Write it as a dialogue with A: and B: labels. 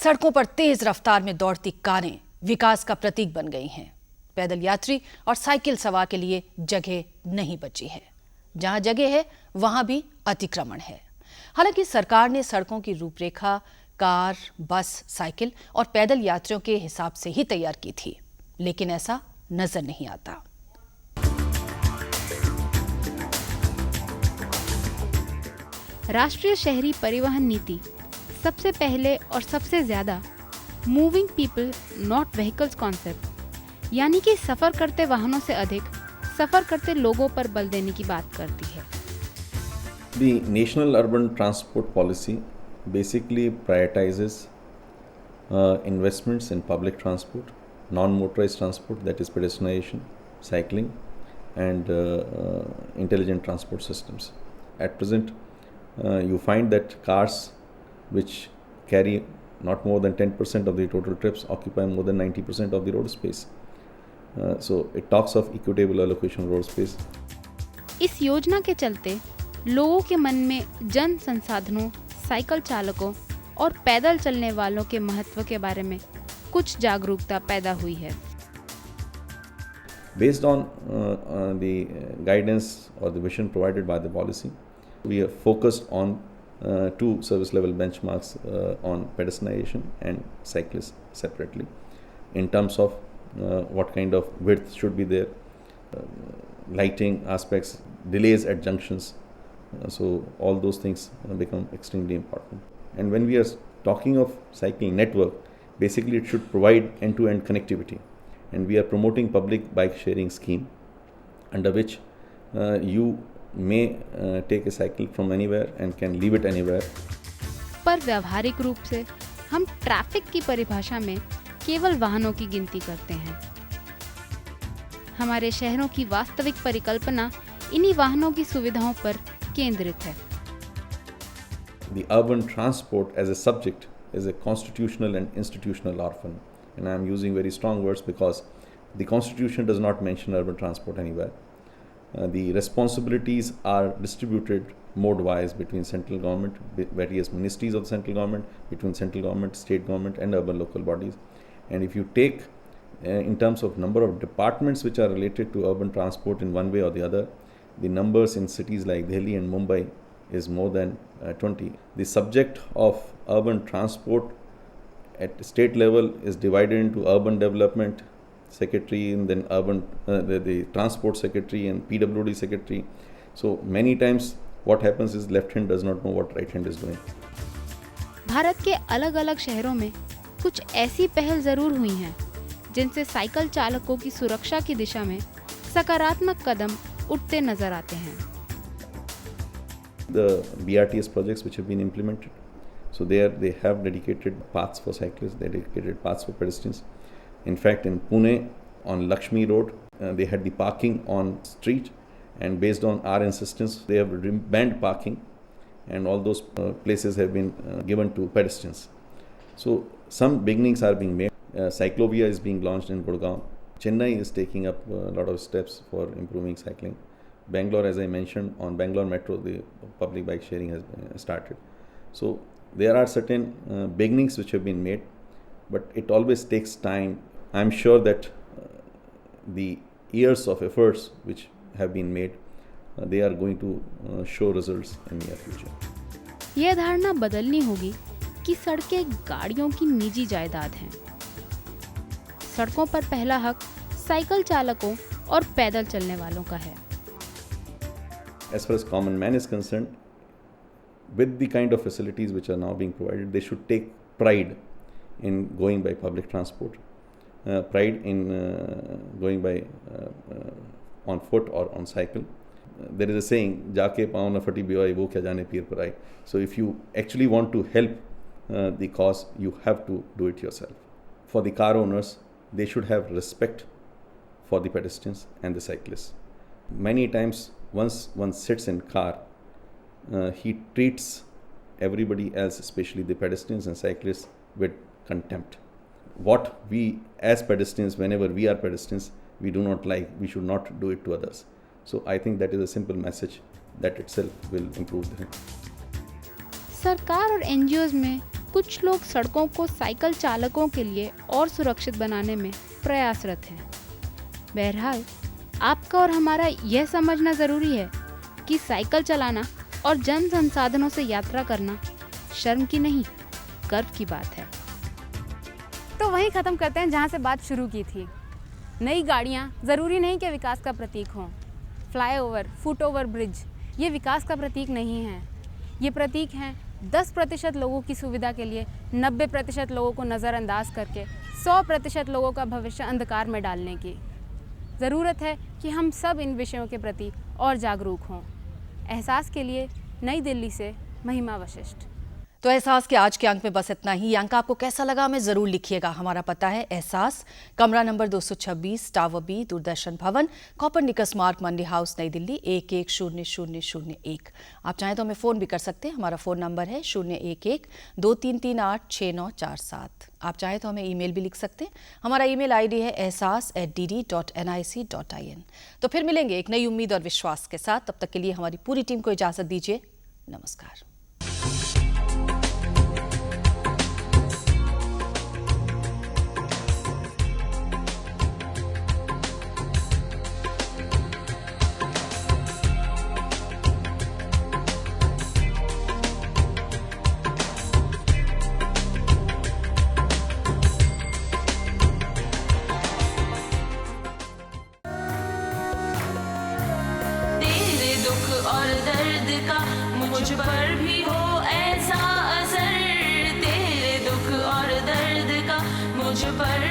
A: सड़कों पर तेज रफ्तार में दौड़ती कारें विकास का प्रतीक बन गई हैं। पैदल यात्री और साइकिल सवार के लिए जगह नहीं बची है। जहां जगह है वहां भी अतिक्रमण है। हालांकि सरकार ने सड़कों की रूपरेखा कार, बस, साइकिल और पैदल यात्रियों के हिसाब से ही तैयार की थी, लेकिन ऐसा नजर नहीं आता।
B: राष्ट्रीय शहरी परिवहन नीति सबसे पहले और सबसे ज्यादा moving people not vehicles concept यानी कि सफर करते वाहनों से अधिक सफर करते लोगों पर बल देने की बात करती है।
C: The National Urban Transport Policy basically prioritizes investments in public transport, non-motorized transport, that is pedestrianization, cycling, and intelligent transport systems. At present, you find that cars which carry not more than 10% of the total trips occupy more than 90% of the road space. So it talks of equitable allocation of road space.
B: इस योजना के चलते लोगों के मन में जन संसाधनों, साइकिल चालकों और पैदल चलने वालों के महत्व के बारे में कुछ जागरूकता पैदा हुई है।
C: Based on the guidance or the vision provided by the policy, we are focused on two service level benchmarks on pedestrianization and cyclists separately in terms of what kind of width should be there, lighting aspects, delays at junctions. So all those things become extremely important. And when we are talking of cycling network, basically it should provide end-to-end connectivity. And we are promoting public bike sharing scheme under which you may take a cycle from anywhere and can leave it anywhere.
B: पर व्यावहारिक रूप से हम traffic की परिभाषा में केवल वाहनों की गिनती करते हैं। हमारे शहरों की वास्तविक परिकल्पना इन्हीं वाहनों की सुविधाओं पर केंद्रित है।
C: The urban transport as a subject is a constitutional and institutional orphan, and I am using very strong words because the constitution does not mention urban transport anywhere. The responsibilities are distributed mode-wise between central government, various ministries of the central government, between central government, state government, and urban local bodies. And if you take in terms of number of departments which are related to urban transport in one way or the other, the numbers in cities like Delhi and Mumbai is more than 20. The subject of urban transport at state level is divided into urban development secretary and then urban the transport secretary and PWD secretary. So many times what happens is left hand does not know what right hand is doing.
B: Bharat के अलग-अलग शहरों में कुछ ऐसी पहल जरूर हुई हैं जिनसे साइकिल चालकों की सुरक्षा की दिशा में सकारात्मक कदम उठते नजर आते हैं।
C: The BRTS projects which have been implemented, so there they have dedicated paths for cyclists, dedicated paths for pedestrians. In fact, in Pune on Lakshmi Road, they had the parking on street, and based on our insistence, they have banned parking, and all those places have been given to pedestrians. So some beginnings are being made. Cyclovia is being launched in Gurgaon. Chennai is taking up a lot of steps for improving cycling. Bangalore, as I mentioned, on Bangalore Metro, the public bike sharing has started. So there are certain beginnings which have been made, but it always takes time. I'm sure that the years of efforts which have been made, they are going to show results in near future.
B: यह धारणा बदलनी होगी कि सड़कें गाड़ियों की निजी जायदाद हैं। सड़कों पर पहला हक साइकिल चालकों और पैदल चलने वालों का है।
C: As far as common man is concerned, with the kind of facilities which are now being provided, they should take pride in going by public transport, pride in going by on foot or on cycle. There is a saying, "जाके पाँव न फटी by वो क्या जाने पीर पर आई." So if you actually want to help the cause, you have to do it yourself. For the car owners, they should have respect for the pedestrians and the cyclists. Many times, once one sits in car, he treats everybody else, especially the pedestrians and cyclists, with contempt. What we as pedestrians, whenever we are pedestrians, we do not like, we should not do it to others. So I think that is a simple message that itself will improve them.
B: सरकार और NGOs में कुछ लोग सड़कों को cycle चालकों के लिए और सुरक्षित बनाने में प्रयासरत हैं। बहरहाल, आपका और हमारा यह समझना ज़रूरी है कि साइकिल चलाना और जन संसाधनों से यात्रा करना शर्म की नहीं, गर्व की बात है।
D: तो वहीं ख़त्म करते हैं जहाँ से बात शुरू की थी। नई गाड़ियाँ ज़रूरी नहीं कि विकास का प्रतीक हों। फ्लाईओवर, फुटओवर ब्रिज ये विकास का प्रतीक नहीं है। ये प्रतीक हैं 10% लोगों की सुविधा के लिए 90% लोगों को नज़रअंदाज करके 100% लोगों का भविष्य अंधकार में डालने की। ज़रूरत है कि हम सब इन विषयों के प्रति और जागरूक हों। एहसास के लिए नई दिल्ली से महिमा वशिष्ठ।
A: तो एहसास के आज के अंक में बस इतना ही। ये अंक आपको कैसा लगा हमें जरूर लिखिएगा। हमारा पता है एहसास, कमरा नंबर 226, टावर बी, दूरदर्शन भवन, कॉपरनिकस मार्ग, मंडी हाउस, नई दिल्ली 110001। आप चाहें तो हमें फ़ोन भी कर सकते हैं। हमारा फ़ोन नंबर है 011-2338-6947। आप चाहें तो हमें ईमेल भी लिख सकते हैं। हमारा ईमेल आईडी है ehsaas@dd.nic.in। तो फिर मिलेंगे एक नई उम्मीद और विश्वास के साथ। तब तक के लिए हमारी पूरी टीम को इजाज़त दीजिए। नमस्कार।
E: और दर्द का मुझ पर भी हो ऐसा असर, तेरे दुख और दर्द का मुझ पर